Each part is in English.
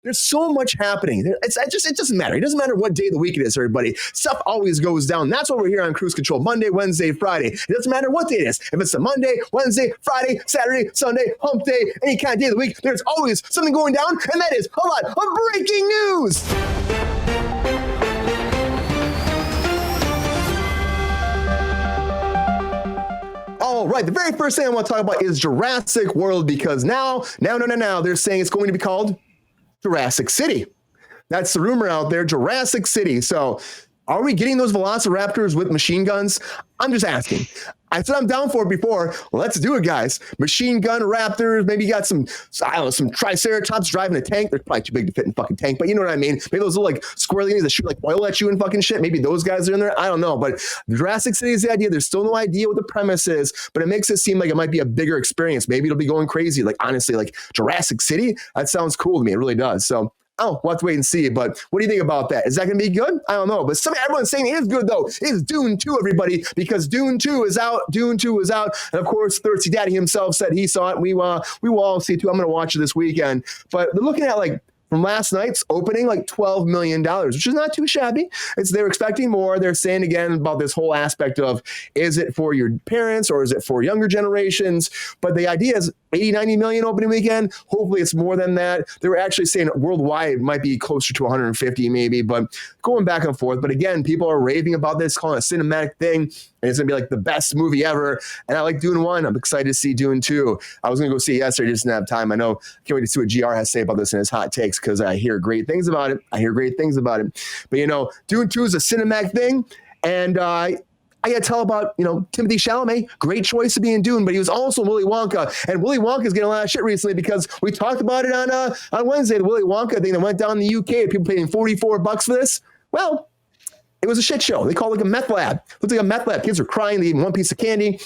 There's so much happening. It doesn't matter. It doesn't matter what day of the week it is, everybody. Stuff always goes down. That's what we're here on Cruise Control. Monday, Wednesday, Friday. It doesn't matter what day it is. If it's a Monday, Wednesday, Friday, Saturday, Sunday, hump day, any kind of day of the week, there's always something going down, and that is a lot of breaking news. All right, the very first thing I want to talk about is Jurassic World, because now, they're saying it's going to be called Jurassic City. That's the rumor out there, Jurassic City. So are we getting those velociraptors with machine guns? I'm just asking. I said I'm down for it before. Let's do it, guys. Machine gun raptors. Maybe you got some triceratops driving a tank. They're probably too big to fit in a fucking tank, but you know what I mean? Maybe those little like squirrely things that shoot like oil at you and fucking shit. Maybe those guys are in there. I don't know. But Jurassic City is the idea. There's still no idea what the premise is, but it makes it seem like it might be a bigger experience. Maybe it'll be going crazy. Like, honestly, like Jurassic City, that sounds cool to me. It really does. So we'll have to wait and see. But what do you think about that? Is that going to be good? I don't know. But everyone's saying it is good, though. It's Dune 2, everybody, because Dune 2 is out. Dune 2 is out. And, of course, Thirsty Daddy himself said he saw it. We will all see it, too. I'm going to watch it this weekend. But they're looking at, like, from last night's opening, like $12 million, which is not too shabby. They're expecting more. They're saying again about this whole aspect of, is it for your parents or is it for younger generations? But the idea is 80, 90 million opening weekend. Hopefully it's more than that. They were actually saying worldwide it might be closer to 150 maybe, but going back and forth. But again, people are raving about this, calling it a cinematic thing. And it's going to be like the best movie ever. And I like Dune 1. I'm excited to see Dune 2. I was going to go see it yesterday, just didn't have time. I know. Can't wait to see what GR has to say about this in his hot takes, because I hear great things about it. But, Dune 2 is a cinematic thing. And I got to tell about, Timothée Chalamet, great choice to be in Dune, but he was also Willy Wonka. And Willy Wonka is getting a lot of shit recently because we talked about it on Wednesday, the Willy Wonka thing that went down in the UK, people paying $44 for this. Well, it was a shit show. They call it like a meth lab. Looked like a meth lab. Kids were crying. They eat one piece of candy.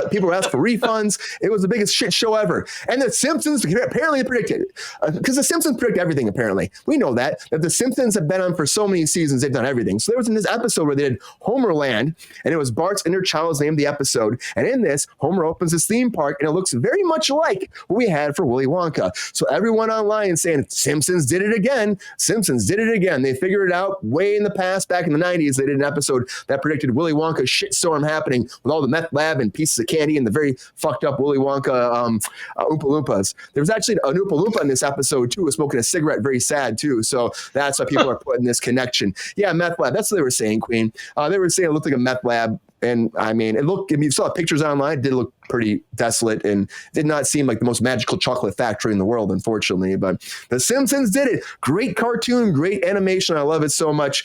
People were asking for refunds. It was the biggest shit show ever. And the Simpsons apparently predicted it. Because the Simpsons predict everything, apparently. We know that the Simpsons have been on for so many seasons. They've done everything. So there was in this episode where they did Homerland, and it was Bart's inner child was named the episode. And in this, Homer opens his theme park, and it looks very much like what we had for Willy Wonka. So everyone online is saying, Simpsons did it again. Simpsons did it again. They figured it out way in the past, back in the 90s. They did an episode that predicted Willy Wonka shitstorm happening with all the meth lab and pieces of candy and the very fucked up Willy Wonka Oompa Loompas. There was actually an Oompa Loompa in this episode too, was smoking a cigarette, very sad too. So that's why people are putting this connection. Yeah, meth lab. That's what they were saying, Queen. They were saying it looked like a meth lab. And I mean, you saw pictures online, it did look pretty desolate and did not seem like the most magical chocolate factory in the world, unfortunately. But The Simpsons did it. Great cartoon, great animation. I love it so much.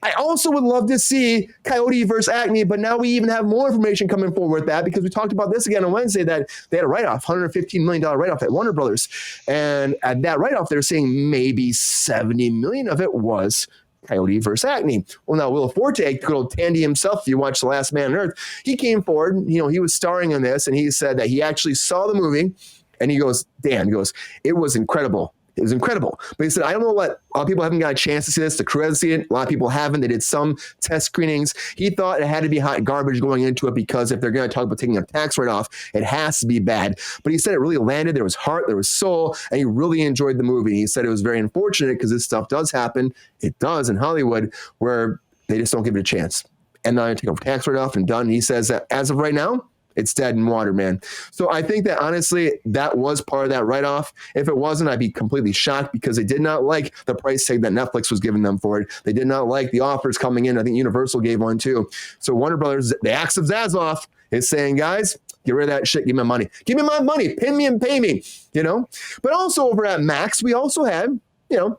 I also would love to see Coyote versus Acme, but now we even have more information coming forward with that, because we talked about this again on Wednesday, that they had a write-off, $115 million write-off at Warner Brothers. And at that write-off, they're saying maybe 70 million of it was Coyote versus Acme. Well, now Will Forte, good old Tandy himself, if you watch The Last Man on Earth, he came forward, he was starring in this, and he said that he actually saw the movie, and he goes, damn, it was incredible. It was incredible. But he said, I don't know what, a lot of people haven't got a chance to see this. The crew hasn't seen it. A lot of people haven't. They did some test screenings. He thought it had to be hot garbage going into it, because if they're going to talk about taking a tax write-off, it has to be bad. But he said it really landed. There was heart, there was soul, and he really enjoyed the movie. He said it was very unfortunate because this stuff does happen. It does in Hollywood, where they just don't give it a chance. And now they take a tax write-off and done. He says that as of right now, it's dead in water, man. So I think that honestly, that was part of that write-off. If it wasn't, I'd be completely shocked, because they did not like the price tag that Netflix was giving them for it. They did not like the offers coming in. I think Universal gave one too. So Warner Brothers, the axe of Zaslav, is saying, guys, get rid of that shit. Give me my money. Give me my money. Pin me and pay me, But also over at Max, we also had, a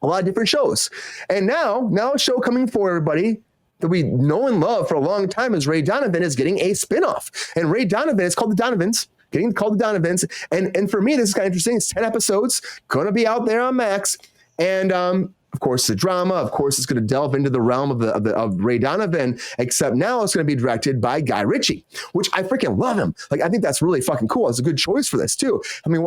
lot of different shows. And now a show coming for everybody that we know and love for a long time is Ray Donovan is getting a spinoff. And Ray Donovan is called The Donovans, getting called The Donovans. And for me, this is kind of interesting. It's 10 episodes, going to be out there on Max. And of course, the drama. Of course, it's going to delve into the realm of Ray Donovan, except now it's going to be directed by Guy Ritchie, which I freaking love him. Like, I think that's really fucking cool. It's a good choice for this too. I mean,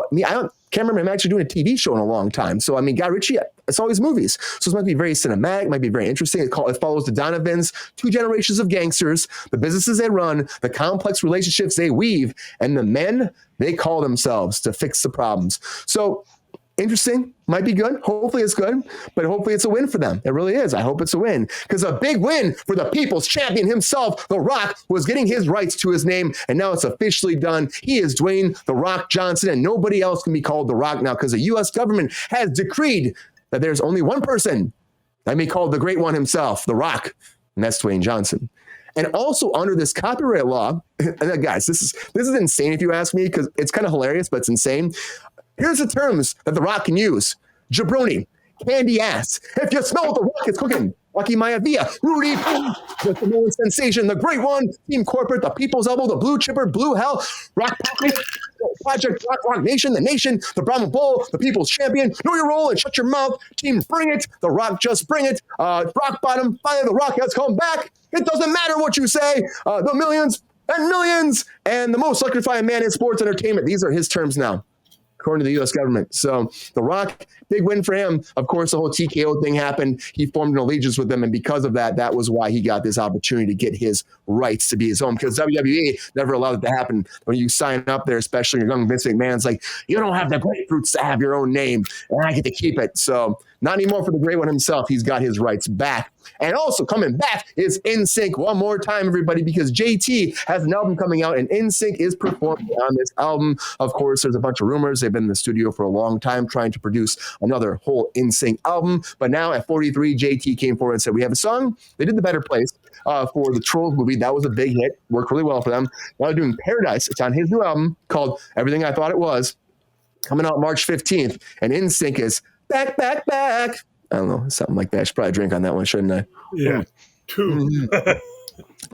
can't remember him actually doing a TV show in a long time. So, I mean, Guy Ritchie, it's always movies. So this might be very cinematic, might be very interesting. It follows the Donovans, two generations of gangsters, the businesses they run, the complex relationships they weave, and the men they call themselves to fix the problems. So Interesting. Might be good. Hopefully it's good, but hopefully it's a win for them. It really is. I hope it's a win because a big win for the people's champion himself, The Rock, was getting his rights to his name, and now it's officially done. He is Dwayne The Rock Johnson, and nobody else can be called The Rock now because the U.S. government has decreed that there's only one person that may be called the Great One himself, The Rock, and that's Dwayne Johnson. And also under this copyright law, and guys, this is insane if you ask me because it's kind of hilarious, but it's insane. Here's the terms that The Rock can use. Jabroni, candy ass. If you smell what The Rock is cooking, Lucky Maya Villa, Rudy, the Samoan sensation, the Great One, Team Corporate, the People's Elbow, the Blue Chipper, Blue Hell, Rock Pocket, Project Rock Nation, the Brahma Bull, the People's Champion, Know Your Role and Shut Your Mouth, Team Bring It, The Rock Just Bring It, Rock Bottom, finally The Rock has come back. It doesn't matter what you say, the millions and millions, and the most electrifying man in sports entertainment. These are his terms now, according to the U.S. government. So The Rock, big win for him. Of course, the whole TKO thing happened. He formed an allegiance with them, and because of that, that was why he got this opportunity to get his rights to be his own, because WWE never allowed it to happen. When you sign up there, especially your young Vince McMahon's like, you don't have the grapefruits to have your own name, and I get to keep it. So not anymore for the Great One himself. He's got his rights back. And also coming back is NSYNC one more time, everybody, because JT has an album coming out, and NSYNC is performing on this album. Of course, there's a bunch of rumors. They've been in the studio for a long time trying to produce another whole NSYNC album. But now at 43, JT came forward and said, we have a song. They did The Better Place for the Trolls movie. That was a big hit. Worked really well for them. Now they're doing Paradise. It's on his new album called Everything I Thought It Was, coming out March 15th. And NSYNC is back. I don't know, something like that. I should probably drink on that one, shouldn't I? Yeah, two.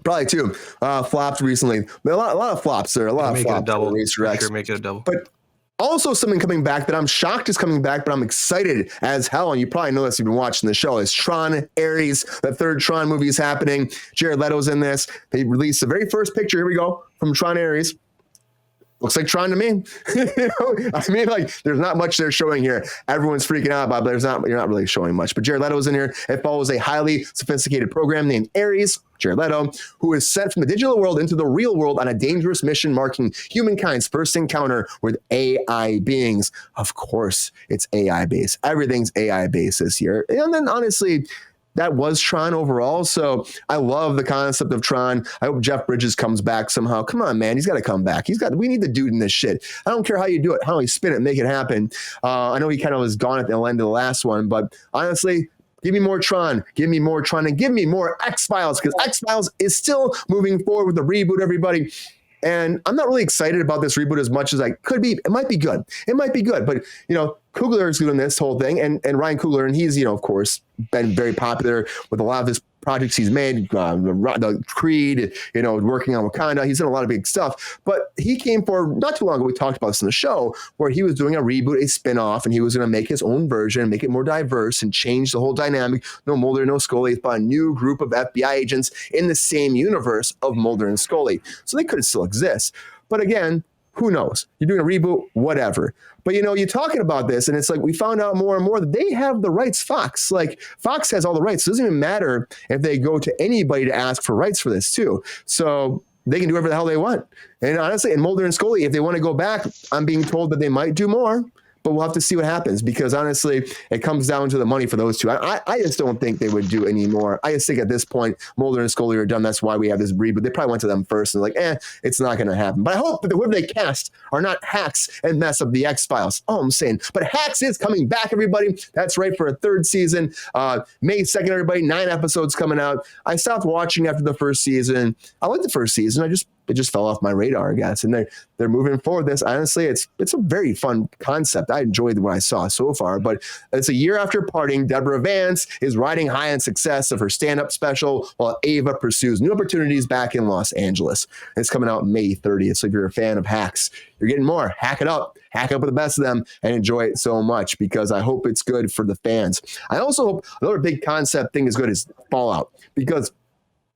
Probably two. Flopped recently. A lot of flops there. A lot of flops. Double. Sure, make it a double. But also something coming back that I'm shocked is coming back, but I'm excited as hell. And you probably know this if you've been watching the show. Is Tron Ares. The third Tron movie is happening. Jared Leto's in this. They released the very first picture. Here we go from Tron Ares. Looks like Tron to me. I mean, like, there's not much they're showing here. Everyone's freaking out about it, but you're not really showing much. But Jared Leto's in here. It follows a highly sophisticated program named Ares, Jared Leto, who is sent from the digital world into the real world on a dangerous mission marking humankind's first encounter with AI beings. Of course, it's AI based. Everything's AI based this year. And then honestly, that was Tron overall. So I love the concept of Tron. I hope Jeff Bridges comes back somehow. Come on, man. He's got to come back. We need the dude in this shit. I don't care how you do it, how you spin it, and make it happen. I know he kind of was gone at the end of the last one, but honestly, give me more Tron. Give me more Tron and give me more X-Files, because X-Files is still moving forward with the reboot, everybody. And I'm not really excited about this reboot as much as I could be. It might be good. But, Coogler is doing this whole thing, and Ryan Coogler, and he's, of course, been very popular with a lot of his projects he's made, the Creed, working on Wakanda. He's done a lot of big stuff. But he came forward not too long ago, we talked about this in the show, where he was doing a reboot, a spinoff, and he was going to make his own version, make it more diverse, and change the whole dynamic. No Mulder, no Scully. He's brought a new group of FBI agents in the same universe of Mulder and Scully. So they could still exist. But again, who knows? You're doing a reboot, whatever. But, you're talking about this, and it's like we found out more and more that they have the rights, Fox. Like, Fox has all the rights. It doesn't even matter if they go to anybody to ask for rights for this, too. So they can do whatever the hell they want. And honestly, in Mulder and Scully, if they want to go back, I'm being told that they might do more. But we'll have to see what happens, because honestly, it comes down to the money for those two. I just don't think they would do any more. I just think at this point, Mulder and Scully are done. That's why we have this reboot. They probably went to them first and it's not going to happen. But I hope that whoever they cast are not hacks and mess up the X-Files. Oh, I'm saying. But Hacks is coming back, everybody. That's right, for a third season. May 2nd, everybody. 9 episodes coming out. I stopped watching after the first season. I liked the first season. It just fell off my radar, I guess. And they're moving forward. This, honestly, it's a very fun concept. I enjoyed what I saw so far. But it's a year after parting. Deborah Vance is riding high on success of her stand-up special, while Ava pursues new opportunities back in Los Angeles. It's coming out May 30th. So if you're a fan of Hacks, you're getting more. Hack it up. Hack up with the best of them and enjoy it so much, because I hope it's good for the fans. I also hope another big concept thing is good is Fallout, because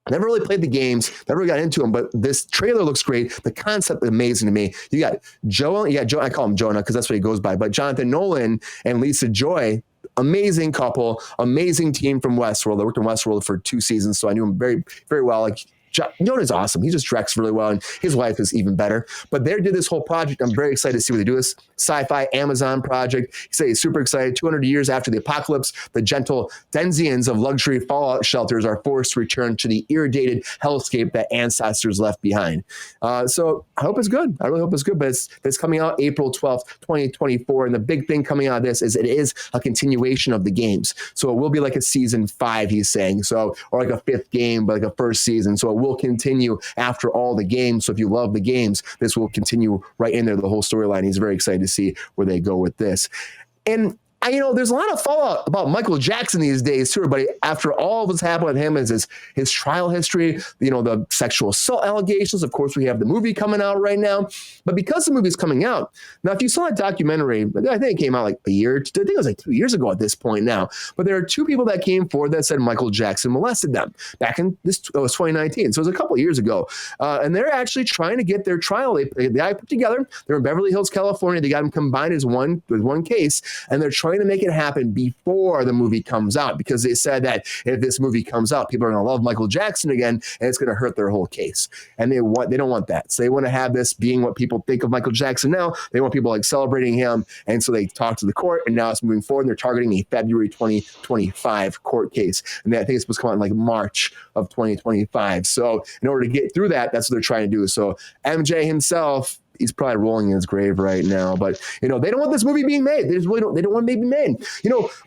I never really played the games, never really got into them, but this trailer looks great. The concept is amazing to me. You got Joe, I call him Jonah because that's what he goes by, but Jonathan Nolan and Lisa Joy, amazing couple, amazing team from Westworld. I worked in Westworld for 2 seasons, so I knew him very, very well. Like, Jonah's awesome. He just directs really well, and his wife is even better. But they did this whole project. I'm very excited to see what they do. This sci-fi Amazon project. He said he's super excited. 200 years after the apocalypse, the gentle Denzians of luxury fallout shelters are forced to return to the irradiated hellscape that ancestors left behind. So I hope it's good. I really hope it's good. But it's coming out April 12th, 2024. And the big thing coming out of this is it is a continuation of the games. So it will be like a season 5, he's saying. So, or like a 5th game, but like a first season. So it will continue after all the games. So if you love the games, this will continue right in there, the whole storyline. He's very excited to see where they go with this. And there's a lot of fallout about Michael Jackson these days too, everybody. After all that's happened with him, is his trial history, the sexual assault allegations. Of course, we have the movie coming out right now. But because the movie's coming out, now if you saw a documentary, I think it came out like I think it was like 2 years ago at this point now. But there are 2 people that came forward that said Michael Jackson molested them back in it was 2019. So it was a couple of years ago. And they're actually trying to get their trial. They put together. They're in Beverly Hills, California. They got them combined as one case, and they're trying to make it happen before the movie comes out, because they said that if this movie comes out, people are going to love Michael Jackson again, and it's going to hurt their whole case. And they don't want that. So they want to have this being what people think of Michael Jackson now. They want people like celebrating him. And so they talked to the court, and now it's moving forward. And they're targeting a February 2025 court case. And I think it's supposed to come out in like March of 2025. So in order to get through that, that's what they're trying to do. So MJ himself, he's probably rolling in his grave right now, but they don't want this movie being made. They just really don't. They don't want it to be made.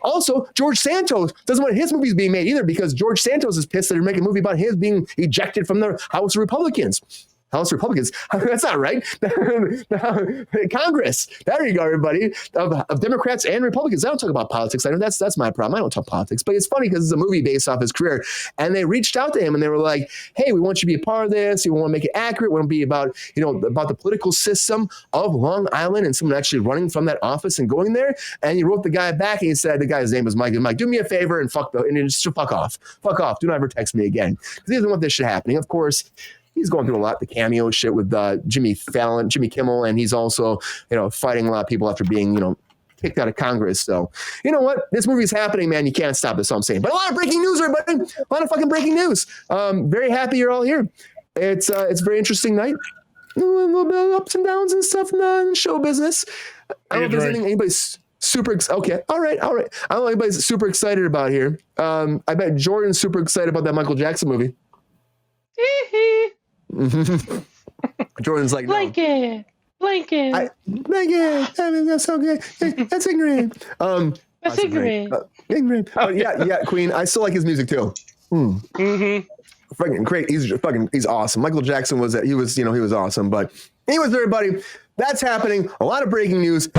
Also George Santos doesn't want his movies being made either, because George Santos is pissed that they're making a movie about his being ejected from the House of Republicans. That's not right. Congress. There you go, everybody. Of Democrats and Republicans. I don't talk about politics. I know that's my problem. I don't talk politics. But it's funny because it's a movie based off his career. And they reached out to him and they were like, hey, we want you to be a part of this. We want to make it accurate. We want to be about the political system of Long Island and someone actually running from that office and going there. And he wrote the guy back and he said, the guy's name was Mike. Mike, do me a favor and fuck off. Fuck off. Do not ever text me again. Because he doesn't want this shit happening. Of course, he's going through a lot, the cameo shit with Jimmy Kimmel, and he's also, fighting a lot of people after being, kicked out of Congress. So, you know what? This movie's happening, man. You can't stop this, all I'm saying. But a lot of breaking news, everybody. A lot of fucking breaking news. Very happy you're all here. It's a very interesting night. A little bit of ups and downs and stuff in the show business. I don't know if there's anybody's super okay. All right. I don't know if anybody's super excited about here. I bet Jordan's super excited about that Michael Jackson movie. Jordan's like, no. Blanket. That's so good. That's ignorant. That's ignorant. Ignorant. Yeah, Queen. I still like his music too. Fucking great. He's awesome. Michael Jackson he was awesome. But anyways, everybody, that's happening. A lot of breaking news.